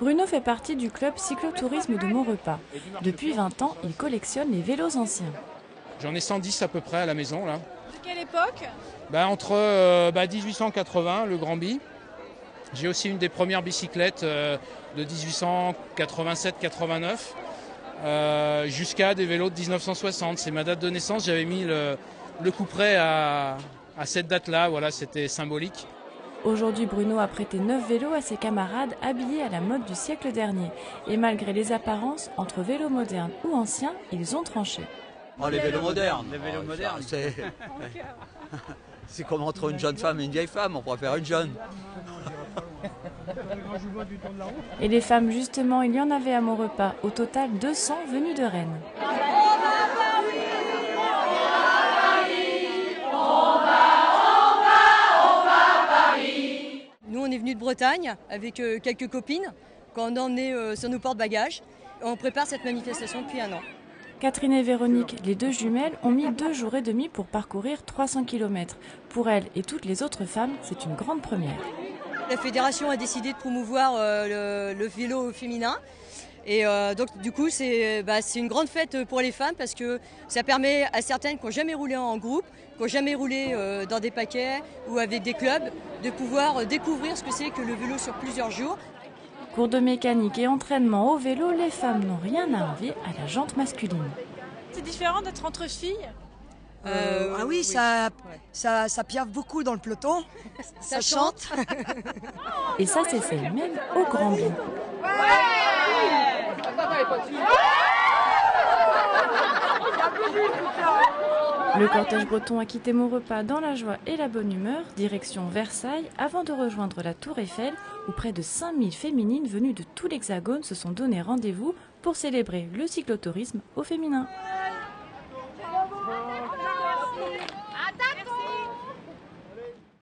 Bruno fait partie du club cyclotourisme de Maurepas. Depuis 20 ans, il collectionne les vélos anciens. J'en ai 110 à peu près à la maison là. De quelle époque? Entre 1880, le Grand Bi. J'ai aussi une des premières bicyclettes de 1887-89 jusqu'à des vélos de 1960. C'est ma date de naissance, j'avais mis le couperet à cette date-là, voilà, c'était symbolique. Aujourd'hui, Bruno a prêté 9 vélos à ses camarades habillés à la mode du siècle dernier. Et malgré les apparences, entre vélos modernes ou anciens, ils ont tranché. Oh, les vélos modernes. Les vélos modernes. C'est comme entre une jeune femme et une vieille femme, on préfère une jeune. Et les femmes, justement, il y en avait à Maurepas. Au total, 200 venues de Rennes. Nous, on est venus de Bretagne avec quelques copines quand on est emmené sur nos porte-bagages. On prépare cette manifestation depuis un an. Catherine et Véronique, les deux jumelles, ont mis 2 jours et demi pour parcourir 300 km. Pour elles et toutes les autres femmes, c'est une grande première. La fédération a décidé de promouvoir le vélo féminin. Et donc du coup, c'est une grande fête pour les femmes parce que ça permet à certaines qui n'ont jamais roulé en groupe, qui n'ont jamais roulé dans des paquets ou avec des clubs, de pouvoir découvrir ce que c'est que le vélo sur plusieurs jours. Cours de mécanique et entraînement au vélo, les femmes n'ont rien à envier à la jante masculine. C'est différent d'être entre filles? Ah oui, ça piaffe beaucoup dans le peloton, ça chante. Et ça s'essaye même au Grand Bi. Le cortège breton a quitté Maurepas dans la joie et la bonne humeur, direction Versailles, avant de rejoindre la Tour Eiffel, où près de 5000 féminines venues de tout l'Hexagone se sont donné rendez-vous pour célébrer le cyclotourisme au féminin.